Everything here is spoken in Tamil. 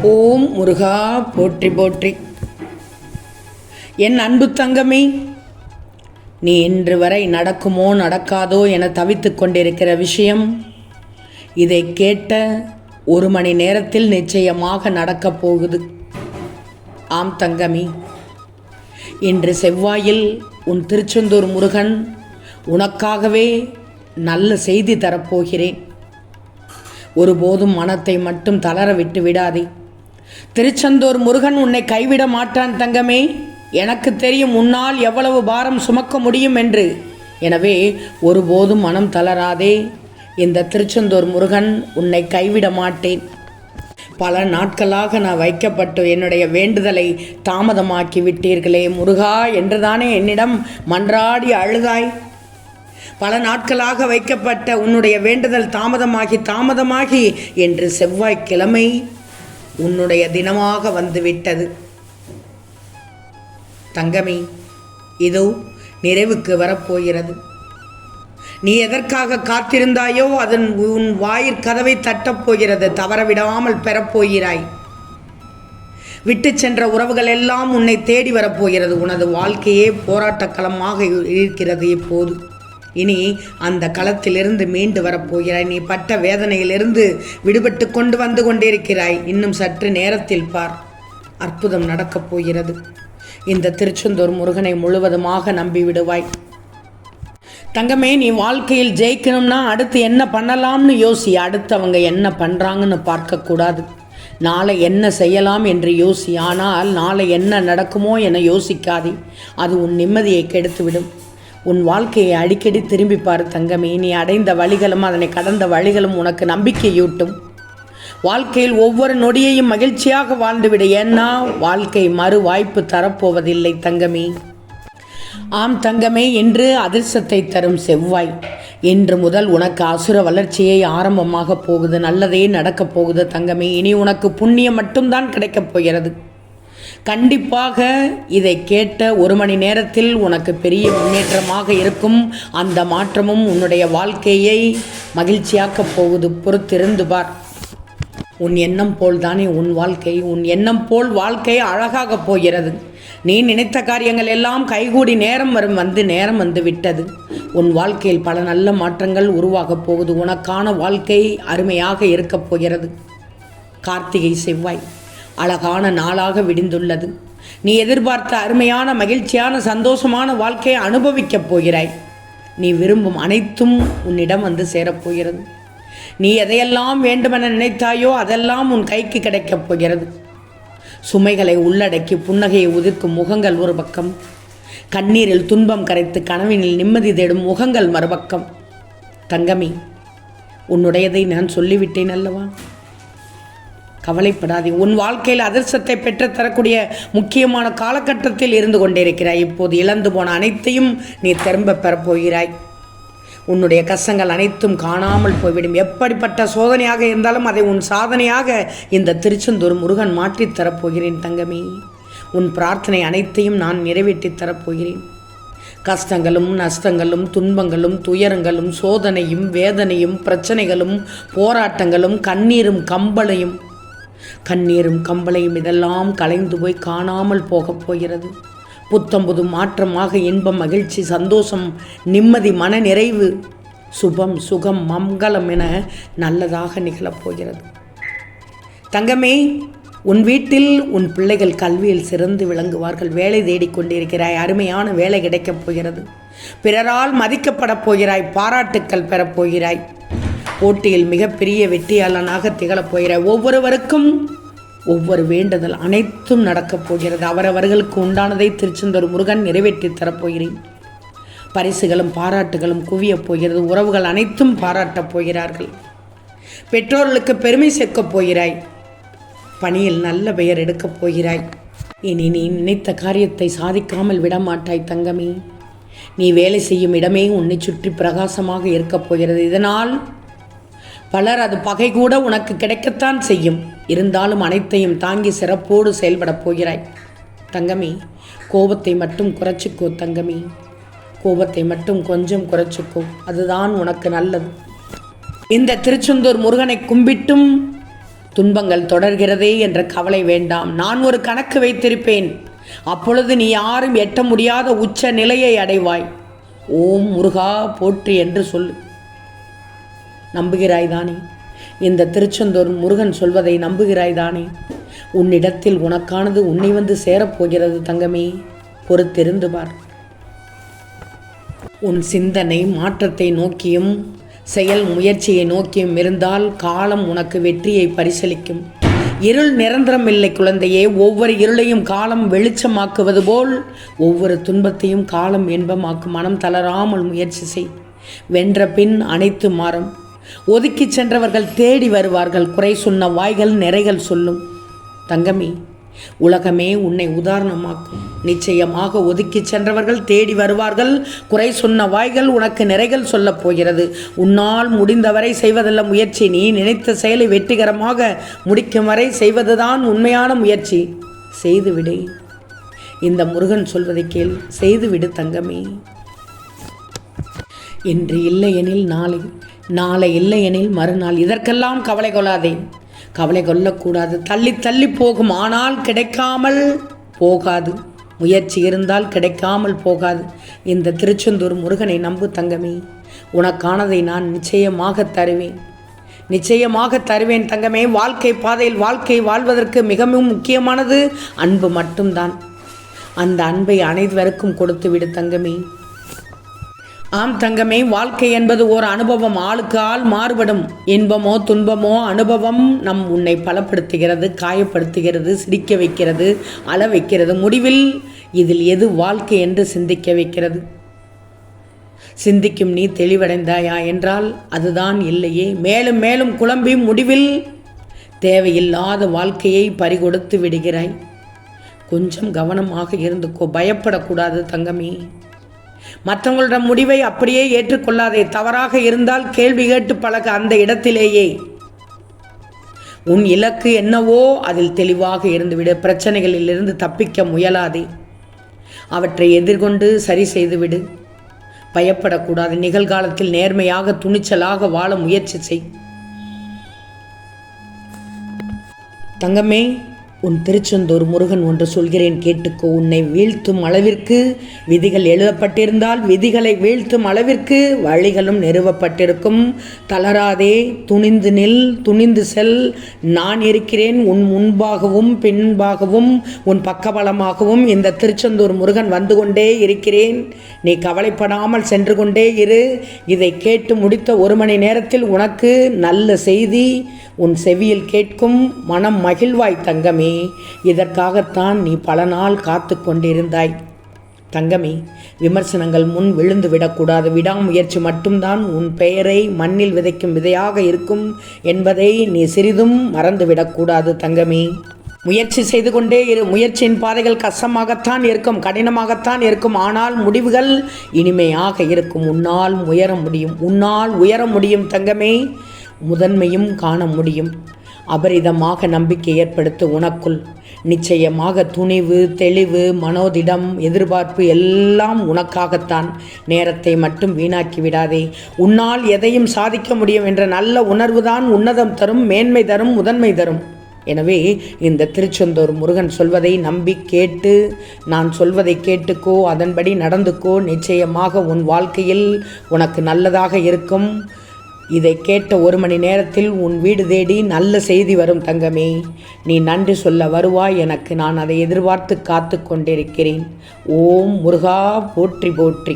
ஓம் முருகா போற்றி போற்றி. என் அன்பு தங்கமே, நீ இன்று வரை நடக்குமோ நடக்காதோ என தவித்து கொண்டிருக்கிற விஷயம் இதை கேட்ட 1 மணி நேரத்தில் நிச்சயமாக நடக்கப் போகுது. ஆம் தங்கமே, இன்று செவ்வாயில் உன் திருச்செந்தூர் முருகன் உனக்காகவே நல்ல செய்தி தரப்போகிறேன். ஒருபோதும் மனத்தை மட்டும் தளர விட்டு விடாதே. திருச்செந்தூர் முருகன் உன்னை கைவிட மாட்டான் தங்கமே. எனக்கு தெரியும் உன்னால் எவ்வளவு பாரம் சுமக்க முடியும் என்று. எனவே ஒருபோதும் மனம் தளராதே. இந்த திருச்செந்தூர் முருகன் உன்னை கைவிட மாட்டேன். பல நாட்களாக நான் வைக்கப்பட்டு என்னுடைய வேண்டுதலை தாமதமாக்கி விட்டீர்களே முருகா என்றுதானே என்னிடம் மன்றாடி அழுதாய். பல நாட்களாக வைக்கப்பட்ட உன்னுடைய வேண்டுதல் தாமதமாகி என்று செவ்வாய்க்கிழமை உன்னுடைய தினமாக வந்துவிட்டது. தங்கமே, இதோ நிறைவுக்கு வரப்போகிறது. நீ எதற்காக காத்திருந்தாயோ அதன் உன் வாயிற்கதவை தட்டப்போகிறது. தவறவிடாமல் பெறப்போகிறாய். விட்டு சென்ற உறவுகள் எல்லாம் உன்னை தேடி வரப்போகிறது. உனது வாழ்க்கையே போராட்ட களமாக இருக்கிறது. இப்போது இனி அந்த களத்திலிருந்து மீண்டு வரப்போகிறாய். நீ பட்ட வேதனையிலிருந்து விடுபட்டு வந்து கொண்டிருக்கிறாய். இன்னும் சற்று நேரத்தில் பார், அற்புதம் நடக்கப் போகிறது. இந்த திருச்செந்தூர் முருகனை முழுவதுமாக நம்பி விடுவாய். தங்கமே, நீ வாழ்க்கையில் ஜெயிக்கணும்னா அடுத்து என்ன பண்ணலாம்னு யோசி. அடுத்தவங்க என்ன பண்ணுறாங்கன்னு பார்க்கக்கூடாது. நாளை என்ன செய்யலாம் என்று யோசி. ஆனால் நாளை என்ன நடக்குமோ என யோசிக்காதே. அது உன் நிம்மதியை கெடுத்துவிடும். உன் வாழ்க்கையை அடிக்கடி திரும்பி பாரு தங்கமே. நீ அடைந்த வழிகளும் அதனை கடந்த வழிகளும் உனக்கு நம்பிக்கையூட்டும். வாழ்க்கையில் ஒவ்வொரு நொடியையும் மகிழ்ச்சியாக வாழ்ந்துவிடு. ஏன்னா வாழ்க்கை மறு வாய்ப்பு தரப்போவதில்லை தங்கமே. ஆம் தங்கமே, இன்று அதிர்ஷ்டத்தை தரும் செவ்வாய். இன்று முதல் உனக்கு அசுர வளர்ச்சியை ஆரம்பமாக போகுது. நல்லதே நடக்கப் போகுது தங்கமே. இனி உனக்கு புண்ணியம் மட்டும்தான் கிடைக்கப் போகிறது. கண்டிப்பாக இதை கேட்ட 1 மணி நேரத்தில் உனக்கு பெரிய முன்னேற்றமாக இருக்கும். அந்த மாற்றமும் உன்னுடைய வாழ்க்கையை மகிழ்ச்சியாக்கப் போகுது. பொறுத்திருந்து பார். உன் எண்ணம் போல் தானே உன் வாழ்க்கை. உன் எண்ணம் போல் வாழ்க்கை அழகாக போகிறது. நீ நினைத்த காரியங்கள் எல்லாம் கைகூடி நேரம் வந்து விட்டது. உன் வாழ்க்கையில் பல நல்ல மாற்றங்கள் உருவாகப் போகுது. உனக்கான வாழ்க்கை அருமையாக இருக்கப் போகிறது. கார்த்திகை செவ்வாய் அழகான நாளாக விடிந்துள்ளது. நீ எதிர்பார்த்த அருமையான மகிழ்ச்சியான சந்தோஷமான வாழ்க்கையை அனுபவிக்கப் போகிறாய். நீ விரும்பும் அனைத்தும் உன்னிடம் வந்து சேரப்போகிறது. நீ எதையெல்லாம் வேண்டுமென நினைத்தாயோ அதெல்லாம் உன் கைக்கு கிடைக்கப் போகிறது. சுமைகளை உள்ளடக்கி புன்னகையை உதிர்க்கும் முகங்கள் ஒரு பக்கம், கண்ணீரில் துன்பம் கரைத்து கனவினில் நிம்மதி தேடும் முகங்கள் மறுபக்கம். தங்கமே, உன்னுடையதை நான் சொல்லிவிட்டேன் அல்லவா? கவலைப்படாதே. உன் வாழ்க்கையில் அதிர்ஷ்டத்தை பெற்றுத்தரக்கூடிய முக்கியமான காலகட்டத்தில் இருந்து கொண்டிருக்கிறாய். இப்போது இழந்து போன அனைத்தையும் நீ திரும்ப பெறப்போகிறாய். உன்னுடைய கஷ்டங்கள் அனைத்தும் காணாமல் போய்விடும். எப்படிப்பட்ட சோதனையாக இருந்தாலும் அதை உன் சாதனையாக இந்த திருச்செந்தூர் முருகன் மாற்றித் தரப்போகிறேன் தங்கமே. உன் பிரார்த்தனை அனைத்தையும் நான் நிறைவேற்றித் தரப்போகிறேன். கஷ்டங்களும் நஷ்டங்களும் துன்பங்களும் துயரங்களும் சோதனையும் வேதனையும் பிரச்சனைகளும் போராட்டங்களும் கண்ணீரும் கம்பளையும் இதெல்லாம் கலைந்து போய் காணாமல் போகப் போகிறது. புத்தம்புது மாற்றமாக இன்பம், மகிழ்ச்சி, சந்தோஷம், நிம்மதி, மன நிறைவு, சுபம், சுகம், மங்களம் என நல்லதாக நிகழப்போகிறது. தங்கமே, உன் வீட்டில் உன் பிள்ளைகள் கல்வியில் சிறந்து விளங்குவார்கள். வேலை தேடிக்கொண்டிருக்கிறாய். அருமையான வேலை கிடைக்கப் போகிறது. பிறரால் மதிக்கப்படப் போகிறாய். பாராட்டுக்கள் பெறப்போகிறாய். போட்டியில் மிகப்பெரிய வெற்றியாளனாக திகழப் போகிறாய். ஒவ்வொருவருக்கும் ஒவ்வொரு வேண்டுதல் அனைத்தும் நடக்கப் போகிறது. அவரவர்களுக்கு உண்டானதை திருச்செந்தூர் முருகன் நிறைவேற்றி தரப்போகிறேன். பரிசுகளும் பாராட்டுகளும் குவியப் போகிறது. உறவுகள் அனைத்தும் பாராட்டப் போகிறார்கள். பெற்றோர்களுக்கு பெருமை சேர்க்கப் போகிறாய். பணியில் நல்ல பெயர் எடுக்கப் போகிறாய். இனி நீ நினைத்த காரியத்தை சாதிக்காமல் விடமாட்டாய் தங்கமே. நீ வேலை செய்யும் இடமே உன்னை சுற்றி பிரகாசமாக இருக்கப் போகிறது. இதனால் பலர் அது பகை கூட உனக்கு கிடைக்கத்தான் செய்யும். இருந்தாலும் அனைத்தையும் தாங்கி சிறப்போடு செயல்படப் போகிறாய் தங்கமே. கோபத்தை மட்டும் குறைச்சிக்கோ தங்கமே. கோபத்தை மட்டும் கொஞ்சம் குறைச்சிக்கோ. அதுதான் உனக்கு நல்லது. இந்த திருச்செந்தூர் முருகனை கும்பிட்டும் துன்பங்கள் தொடர்கிறதே என்ற கவலை வேண்டாம். நான் ஒரு கணக்கு வைத்திருப்பேன். அப்பொழுது நீ யாரும் எட்ட முடியாத உச்ச நிலையை அடைவாய். ஓம் முருகா போற்றி என்று சொல்லு. நம்புகிறாய்தானே? இந்த திருச்செந்தூர் முருகன் சொல்வதை நம்புகிறாய்தானே? உன்னிடத்தில் உனக்கானது உன்னை வந்து சேரப்போகிறது தங்கமே. பொறுத்திருந்து பார். உன் சிந்தனை மாற்றத்தை நோக்கியும் செயல் முயற்சியை நோக்கியும் இருந்தால் காலம் உனக்கு வெற்றியை பரிசளிக்கும். இருள் நிரந்தரம் இல்லை குழந்தையே. ஒவ்வொரு இருளையும் காலம் வெளிச்சமாக்குவது போல் ஒவ்வொரு துன்பத்தையும் காலம் இன்பமாக்கும். மனம் தளராமல் முயற்சி செய். வென்ற பின் அனைத்து மாறும். ஒதுக்கி சென்றவர்கள் தேடி வருவார்கள். குறை சொன்ன வாய்கள் நிறைகள் சொல்லும். தங்கமே, உலகமே உன்னை உதாரணமாக்கும். நிச்சயமாக ஒதுக்கி சென்றவர்கள் தேடி வருவார்கள். குறை சொன்ன வாய்கள் உனக்கு நிறைகள் சொல்லப் போகிறது. உன்னால் முடிந்தவரை செய்வதல்ல முயற்சி. நீ நினைத்த செயலை வெற்றிகரமாக முடிக்கும் வரை செய்வதுதான் உண்மையான முயற்சி. செய்துவிடு. இந்த முருகன் சொல்வதை கேள். செய்துவிடு தங்கமே. இன்று இல்லையெனில் நாளை, நாளை இல்லையெனில் மறுநாள். இதற்கெல்லாம் கவலை கொள்ளாதே. கவலை கொள்ளக்கூடாது. தள்ளி தள்ளி போகும், ஆனால் கிடைக்காமல் போகாது. முயற்சி இருந்தால் கிடைக்காமல் போகாது. இந்த திருச்செந்தூர் முருகனை நம்பு தங்கமே. உனக்கானதை நான் நிச்சயமாக தருவேன். நிச்சயமாக தருவேன் தங்கமே. வாழ்க்கை பாதையில் வாழ்க்கை வாழ்வதற்கு மிகவும் முக்கியமானது அன்பு மட்டும்தான். அந்த அன்பை அனைவருக்கும் கொடுத்து விடு தங்கமே. ஆம் தங்கமே, வாழ்க்கை என்பது ஒரு அனுபவம். ஆளுக்கு ஆள் மாறுபடும். இன்பமோ துன்பமோ அனுபவம் உன்னை பலப்படுத்துகிறது, காயப்படுத்துகிறது, சிரிக்க வைக்கிறது, அழ வைக்கிறது. முடிவில் இதில் எது வாழ்க்கை என்று சிந்திக்க வைக்கிறது. சிந்திக்கும் நீ தெளிவடைந்தாயா என்றால் அதுதான் இல்லையே. மேலும் மேலும் குழம்பி முடிவில் தேவையில்லாத வாழ்க்கையை பறிகொடுத்து விடுகிறாய். கொஞ்சம் கவனமாக இருந்துக்கோ. பயப்படக்கூடாது தங்கமே. மற்றவங்களோட முடிவை அப்படியே ஏற்றுக்கொள்ளாதே. தவறாக இருந்தால் கேள்வி கேட்டு பழக. அந்த இடத்திலேயே உன் இலக்கு என்னவோ அதில் தெளிவாக இருந்துவிடு. பிரச்சனைகளிலிருந்து தப்பிக்க முயலாதே. அவற்றை எதிர்கொண்டு சரி செய்துவிடு. பயப்படக்கூடாது. நிகழ்காலத்தில் நேர்மையாக துணிச்சலாக வாழ முயற்சி செய் தங்கமே. உன் திருச்செந்தூர் முருகன் ஒன்று சொல்கிறேன் கேட்டுக்கோ. உன்னை வீழ்த்தும் அளவிற்கு விதிகள் எழுதப்பட்டிருந்தால் விதிகளை வீழ்த்தும் அளவிற்கு வழிகளும் நிறுவப்பட்டிருக்கும். தளராதே. துணிந்து நில், துணிந்து செல். நான் இருக்கிறேன். உன் முன்பாகவும் பின்பாகவும் உன் பக்கபலமாகவும் இந்த திருச்செந்தூர் முருகன் வந்து கொண்டே இருக்கிறேன். நீ கவலைப்படாமல் சென்று கொண்டே இரு. இதை கேட்டு முடித்த 1 மணி நேரத்தில் உனக்கு நல்ல செய்தி உன் செவியில் கேட்கும். மனம் மகிழ்வாய் தங்கமே. இதற்காகத்தான் நீ பல நாள் காத்து கொண்டிருந்தாய் தங்கமே. விமர்சனங்கள் முன் விழுந்து விடக்கூடாது. விடாமுயற்சி மட்டும்தான் உன் பெயரை மண்ணில் விதைக்கும் விதையாக இருக்கும் என்பதை நீ சிறிதும் மறந்துவிடக்கூடாது தங்கமே. முயற்சி செய்து கொண்டே இரு. முயற்சியின் பாதைகள் கஷ்டமாகத்தான் இருக்கும், கடினமாகத்தான் இருக்கும். ஆனால் முடிவுகள் இனிமையாக இருக்கும். உன்னால் உயர முடியும். உன்னால் உயர முடியும் தங்கமே. முதன்மையும் காண முடியும். அபரிதமாக நம்பிக்கை ஏற்படுத்து உனக்குள். நிச்சயமாக துணிவு, தெளிவு, மனோதிடம், எதிர்பார்ப்பு எல்லாம் உனக்காகத்தான். நேரத்தை மட்டும் வீணாக்கி விடாதே. உன்னால் எதையும் சாதிக்க முடியும் என்ற நல்ல உணர்வுதான் உன்னதம் தரும், மேன்மை தரும், முதன்மை தரும். எனவே இந்த திருச்செந்தூர் முருகன் சொல்வதை நம்பி கேட்டு, நான் சொல்வதை கேட்டுக்கோ, அதன்படி நடந்துக்கோ. நிச்சயமாக உன் வாழ்க்கையில் உனக்கு நல்லதாக இருக்கும். இதை கேட்ட 1 மணி நேரத்தில் உன் வீடு தேடி நல்ல செய்தி வரும் தங்கமே. நீ நன்றி சொல்ல வருவாய் எனக்கு. நான் அதை எதிர்பார்த்து காத்து கொண்டிருக்கிறேன். ஓம் முருகா போற்றி போற்றி.